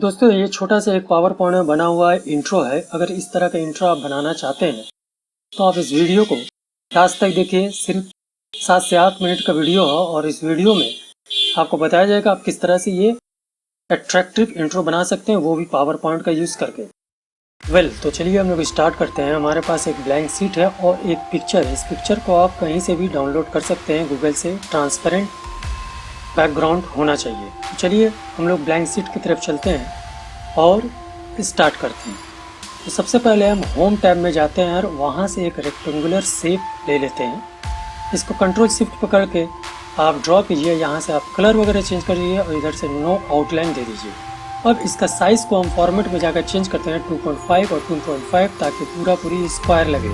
दोस्तों ये छोटा सा एक पावर पॉइंट में बना हुआ इंट्रो है। अगर इस तरह का इंट्रो आप बनाना चाहते हैं तो आप इस वीडियो को लास्ट तक देखिए। सिर्फ 7 से 8 मिनट का वीडियो है और इस वीडियो में आपको बताया जाएगा आप किस तरह से ये अट्रैक्टिव इंट्रो बना सकते हैं, वो भी पावर पॉइंट का यूज़ करके। तो चलिए हम लोग स्टार्ट करते हैं। हमारे पास एक ब्लैंक शीट है और एक पिक्चर है। इस पिक्चर को आप कहीं से भी डाउनलोड कर सकते हैं गूगल से। ट्रांसपेरेंट बैकग्राउंड होना चाहिए। तो चलिए हम लोग ब्लैंक शीट की तरफ चलते हैं और स्टार्ट करते हैं। तो सबसे पहले हम होम टैब में जाते हैं और वहाँ से एक रेक्टेंगुलर शेप ले लेते हैं। इसको कंट्रोल शिफ्ट पकड़ के आप ड्रॉ कीजिए। यहाँ से आप कलर वगैरह चेंज कर दीजिए और इधर से नो आउटलाइन दे दीजिए। अब इसका साइज़ को हम फॉर्मेट में जाकर चेंज करते हैं 2.5 और 2.5 ताकि पूरी स्क्वायर लगे।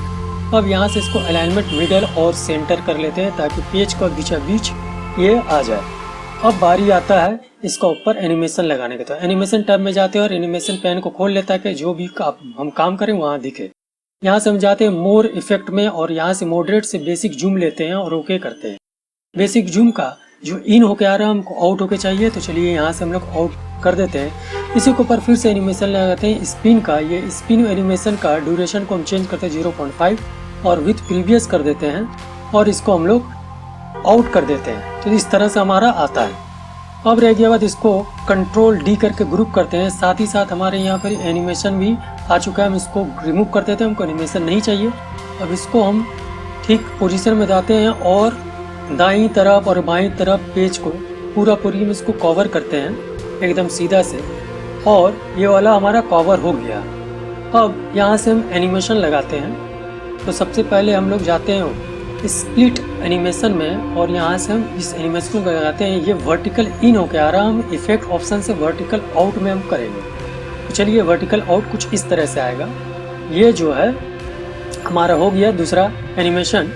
अब यहाँ से इसको अलाइनमेंट मिडल और सेंटर कर लेते हैं ताकि पेज का बीचा बीच ये आ जाए। अब बारी आता है इसका ऊपर एनिमेशन लगाने के। तो एनिमेशन टैब में जाते हैं और एनिमेशन पैन को खोल लेता है कि जो भी हम काम करें वहाँ दिखे। यहाँ से हम जाते हैं मोर इफेक्ट में और यहाँ से मॉडरेट से बेसिक जूम लेते हैं और ओके करते हैं। बेसिक जूम का जो इन होके आ रहा है हमको आउट होके चाहिए, तो चलिए यहाँ से हम लोग आउट कर देते हैं। इसी के ऊपर फिर से एनिमेशन लगाते हैं स्पिन का। ये स्पिन एनिमेशन का ड्यूरेशन को हम चेंज करते हैं 0.5 और विथ प्रीवियस कर देते हैं और इसको हम लोग आउट कर देते हैं। तो इस तरह से हमारा आता है। अब रह गया बाद इसको कंट्रोल डी करके ग्रुप करते हैं। साथ ही साथ हमारे यहाँ पर एनिमेशन भी आ चुका है। हम इसको रिमूव कर देते हैं, हमको एनिमेशन नहीं चाहिए। अब इसको हम ठीक पोजीशन में जाते हैं और दाईं तरफ और बाईं तरफ पेज को पूरी में इसको कवर करते हैं एकदम सीधा से, और ये वाला हमारा कवर हो गया। अब यहाँ से हम एनिमेशन लगाते हैं। तो सबसे पहले हम लोग जाते हैं स्प्लिट एनिमेशन में और यहाँ से हम इस एनिमेशन को लगाते हैं। ये वर्टिकल इन होके आ रहा है। हम इफेक्ट ऑप्शन से वर्टिकल आउट में हम करेंगे। तो चलिए वर्टिकल आउट कुछ इस तरह से आएगा। ये जो है हमारा हो गया दूसरा एनिमेशन।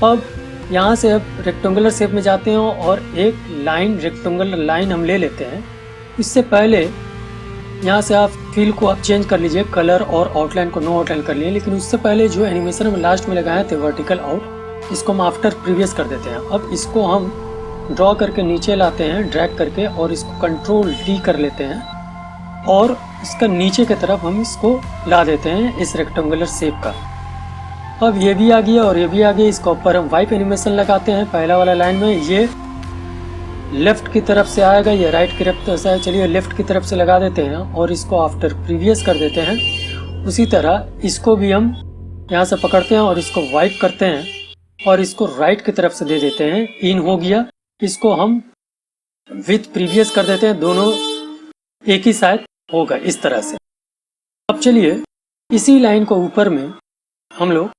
अब यहाँ से अब रेक्टेंगुलर शेप में जाते हैं और एक लाइन रेक्टेंगुलर लाइन हम ले लेते हैं। इससे पहले यहाँ से आप फील को आप चेंज कर लीजिए, कलर और आउटलाइन को नो आउटलाइन कर लिए। लेकिन उससे पहले जो एनिमेशन हम लास्ट में लगाए थे वर्टिकल आउट, इसको हम आफ्टर प्रीवियस कर देते हैं। अब इसको हम ड्रॉ करके नीचे लाते हैं ड्रैग करके और इसको कंट्रोल डी कर लेते हैं और इसका नीचे की तरफ हम इसको ला देते हैं इस रेक्टेंगुलर शेप का। अब ये भी आ गया और ये भी आ गया। इसका ऊपर हम वाइप एनिमेशन लगाते हैं। पहला वाला लाइन में ये लेफ्ट की तरफ से आएगा, ये राइट की तरफ से। चलिए लेफ्ट की तरफ से लगा देते हैं और इसको आफ्टर प्रीवियस कर देते हैं। उसी तरह इसको भी हम यहाँ से पकड़ते हैं और इसको वाइप करते हैं और इसको राइट की तरफ से दे देते हैं। इन हो गया। इसको हम विथ प्रीवियस कर देते हैं। दोनों एक ही साइड होगा इस तरह से। अब चलिए इसी लाइन को ऊपर में हम लोग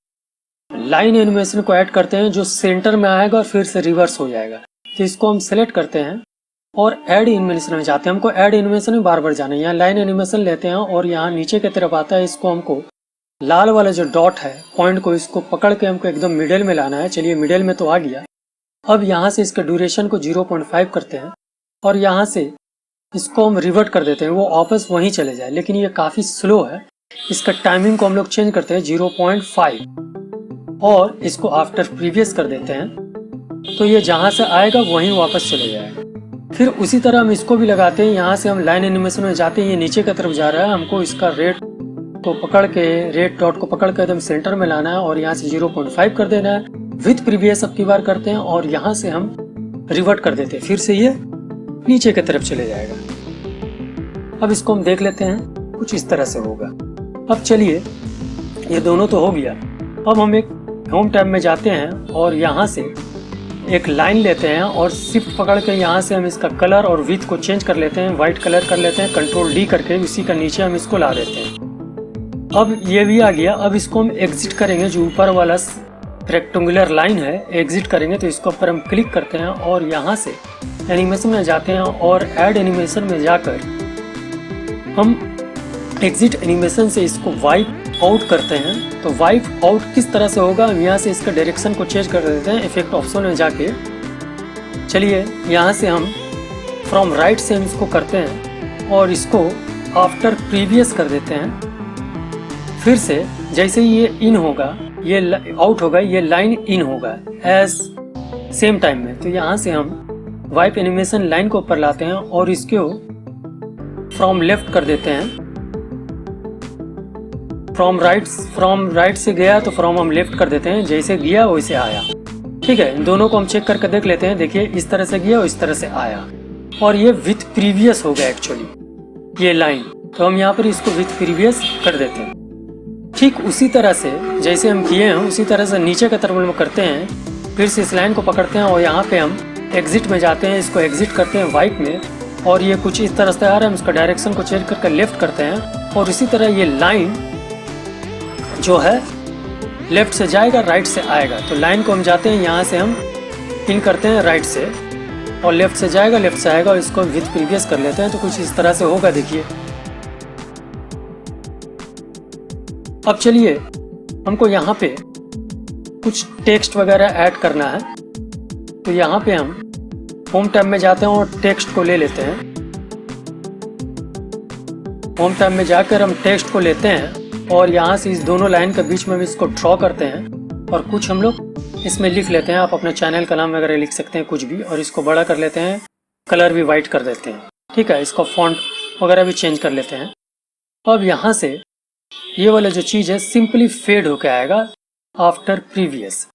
लाइन एनिमेशन को ऐड करते हैं जो सेंटर में आएगा और फिर से रिवर्स हो जाएगा। तो इसको हम सेलेक्ट करते हैं और ऐड एनिमेशन में जाते हैं। हमको ऐड एनिमेशन में बार बार जाना है। यहाँ लाइन एनिमेशन लेते हैं और यहाँ नीचे की तरफ आता है। इसको हमको लाल वाला जो डॉट है पॉइंट को इसको पकड़ के हमको एकदम मिडिल में लाना है। चलिए मिडिल में तो आ गया। अब यहाँ से इसका ड्यूरेशन को 0.5 करते हैं और यहाँ से इसको हम रिवर्ट कर देते हैं, वो वापस वहीं चले जाए। लेकिन ये काफ़ी स्लो है। इसका टाइमिंग को हम लोग चेंज करते हैं 0.5 और इसको आफ्टर प्रीवियस कर देते हैं। तो ये जहाँ से आएगा वहीं वापस चले जाएगा। फिर उसी तरह हम इसको भी लगाते हैं। यहाँ से हम लाइन एनिमेशन में जाते हैं। ये नीचे की तरफ जा रहा है। हमको इसका रेड को पकड़ के रेड डॉट को पकड़ के एकदम सेंटर में लाना है और यहाँ से 0.5 कर देना है। विथ प्रीवियस अब की बार करते हैं और यहाँ से हम रिवर्ट कर देते हैं। फिर से ये नीचे की तरफ चले जाएगा। अब इसको हम देख लेते हैं, कुछ इस तरह से होगा। अब चलिए ये दोनों तो हो गया। अब हम एक होम टैब में जाते हैं और यहाँ से एक लाइन लेते हैं और शिफ्ट पकड़ के यहाँ से हम इसका कलर और विथ को चेंज कर लेते हैं, वाइट कलर कर लेते हैं। कंट्रोल डी करके इसी का नीचे हम इसको ला देते हैं। अब ये भी आ गया। अब इसको हम एग्जिट करेंगे। जो ऊपर वाला रेक्टेंगुलर लाइन है एग्जिट करेंगे, तो इसके ऊपर हम क्लिक करते हैं और यहाँ से एनिमेशन में जाते हैं और ऐड एनिमेशन में जाकर हम एग्जिट एनिमेशन से इसको वाइप आउट करते हैं। तो वाइप आउट किस तरह से होगा, हम यहाँ से इसका डायरेक्शन को चेंज कर देते हैं इफेक्ट ऑप्शन में जाके। चलिए यहाँ से हम फ्रॉम राइट से हम इसको करते हैं और इसको आफ्टर प्रीवियस कर देते हैं। फिर से जैसे ही ये इन होगा ये आउट होगा, ये लाइन इन होगा एज सेम टाइम में। तो यहाँ से हम वाइप एनिमेशन लाइन को ऊपर लाते हैं और इसको फ्रॉम लेफ्ट कर देते हैं, फ्रॉम राइट से गया तो फ्रॉम हम लेफ्ट कर देते हैं, जैसे गया वैसे आया। ठीक है, इन दोनों को हम चेक करके देख लेते हैं। देखिए इस तरह से गया और इस तरह से आया, और ये विथ प्रीवियस हो गया एक्चुअली ये लाइन, तो हम यहाँ पर इसको विथ प्रीवियस कर देते हैं। ठीक उसी तरह से जैसे हम किए हैं उसी तरह से नीचे का तरफ हम करते हैं। फिर से इस लाइन को पकड़ते हैं और यहाँ पे हम एग्जिट में जाते हैं, इसको एग्जिट करते हैं वाइट में, और ये कुछ इस तरह से आ रहा है, हम इसका डायरेक्शन को चेंज करके लेफ्ट करते हैं, और इसी तरह ये लाइन जो है लेफ्ट से जाएगा राइट से आएगा। तो लाइन को हम जाते हैं यहाँ से हम पिन करते हैं राइट से, और लेफ्ट से जाएगा लेफ्ट से आएगा, और इसको विथ प्रीवियस कर लेते हैं। तो कुछ इस तरह से होगा, देखिए। अब चलिए हमको यहाँ पे कुछ टेक्स्ट वगैरह ऐड करना है, तो यहाँ पे हम होम टैब में जाते हैं और टेक्स्ट को ले लेते हैं। होम टैब में जाकर हम टेक्स्ट को लेते हैं और यहाँ से इस दोनों लाइन के बीच में हम इसको ड्रॉ करते हैं और कुछ हम लोग इसमें लिख लेते हैं। आप अपने चैनल का नाम वगैरह लिख सकते हैं कुछ भी, और इसको बड़ा कर लेते हैं, कलर भी वाइट कर देते हैं। ठीक है, इसको फॉन्ट वगैरह भी चेंज कर लेते हैं। अब यहाँ से ये वाला जो चीज़ है सिंपली फेड होके आएगा आफ्टर प्रीवियस।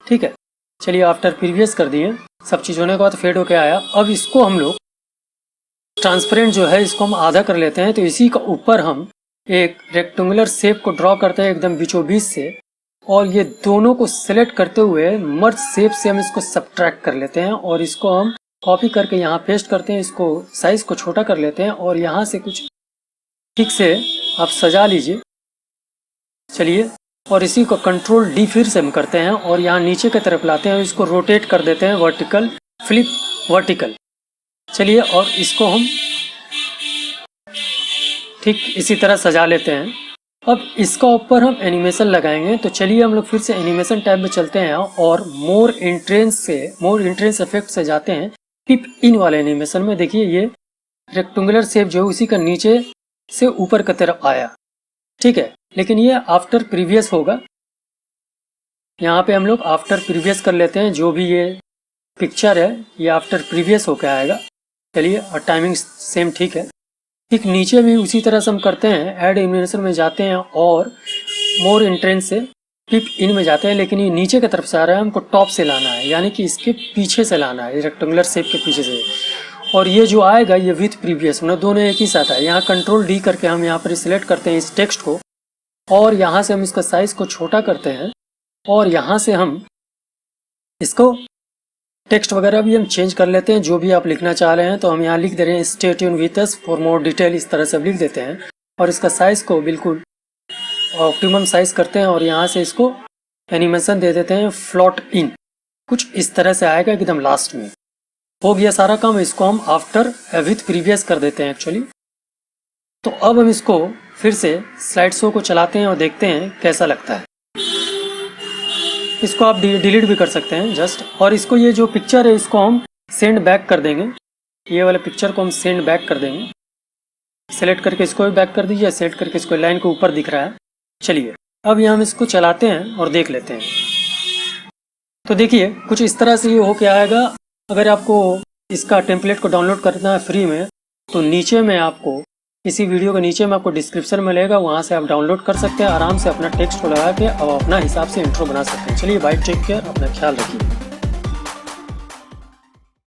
ठीक है, चलिए आफ्टर प्रीवियस कर दिए, सब चीज़ होने के बाद फेड होके आया। अब इसको हम लोग ट्रांसपेरेंट जो है इसको हम आधा कर लेते हैं, तो इसी का ऊपर हम एक रेक्टेंगुलर शेप को ड्रॉ करते हैं एकदम बीचों बीच से, और ये दोनों को सिलेक्ट करते हुए मर्ज शेप से हम इसको सब्ट्रैक्ट कर लेते हैं, और इसको हम कॉपी करके यहाँ पेस्ट करते हैं। इसको साइज को छोटा कर लेते हैं और यहाँ से कुछ ठीक से आप सजा लीजिए। चलिए, और इसी को कंट्रोल डी फिर से हम करते हैं और यहाँ नीचे की तरफ लाते हैं, इसको रोटेट कर देते हैं वर्टिकल, फ्लिप वर्टिकल। चलिए, और इसको हम ठीक इसी तरह सजा लेते हैं। अब इसका ऊपर हम एनिमेशन लगाएंगे, तो चलिए हम लोग फिर से एनिमेशन टैब में चलते हैं और मोर इंट्रेंस इफेक्ट से जाते हैं टिप इन वाले एनिमेशन में। देखिए ये रेक्टेंगुलर शेप जो है उसी का नीचे से ऊपर की तरफ आया। ठीक है, लेकिन ये आफ्टर प्रीवियस होगा। यहाँ पे हम लोग आफ्टर प्रीवियस कर लेते हैं, जो भी ये पिक्चर है ये आफ्टर प्रीवियस होकर आएगा। चलिए, और टाइमिंग सेम ठीक है। ठीक नीचे भी उसी तरह से हम करते हैं, ऐड एनिमेशन में जाते हैं और मोर इंट्रेंस से टिप इन में जाते हैं, लेकिन ये नीचे की तरफ से आ रहा है, हमको टॉप से लाना है, यानी कि इसके पीछे से लाना है, रेक्टेंगुलर शेप के पीछे से। और ये जो आएगा ये विथ प्रीवियस, मतलब दोनों एक ही साथ है। यहाँ कंट्रोल डी करके हम यहाँ पर सिलेक्ट करते हैं इस टेक्स्ट को, और यहाँ से हम इसका साइज को छोटा करते हैं, और यहाँ से हम इसको टेक्स्ट वगैरह भी हम चेंज कर लेते हैं, जो भी आप लिखना चाह रहे हैं। तो हम यहाँ लिख दे रहे हैं stay tune with us for more detail, इस तरह से लिख देते हैं, और इसका साइज को बिल्कुल ऑप्टिमम साइज करते हैं, और यहाँ से इसको एनिमेशन दे देते हैं फ्लॉट इन, कुछ इस तरह से आएगा एकदम लास्ट में। हो गया सारा काम, इसको हम आफ्टर विथ प्रीवियस कर देते हैं एक्चुअली। तो अब हम इसको फिर से स्लाइड शो को चलाते हैं और देखते हैं कैसा लगता है। इसको आप डिलीट भी कर सकते हैं जस्ट, और इसको ये जो पिक्चर है इसको हम सेंड बैक कर देंगे। ये वाले पिक्चर को हम सेंड बैक कर देंगे। सेलेक्ट करके इसको भी बैक कर दीजिए, सेलेक्ट करके इसको लाइन के ऊपर दिख रहा है। चलिए, अब यहाँ हम इसको चलाते हैं और देख लेते हैं। तो देखिए कुछ इस तरह से ये होके आएगा। अगर आपको इसका टेम्पलेट को डाउनलोड करना है फ्री में, तो नीचे में आपको इसी वीडियो के नीचे में आपको डिस्क्रिप्शन मिलेगा, वहाँ से आप डाउनलोड कर सकते हैं। आराम से अपना टेक्स्ट को लगा के अब अपना हिसाब से इंट्रो बना सकते हैं। चलिए बाय, टेक केयर, अपना ख्याल रखिए।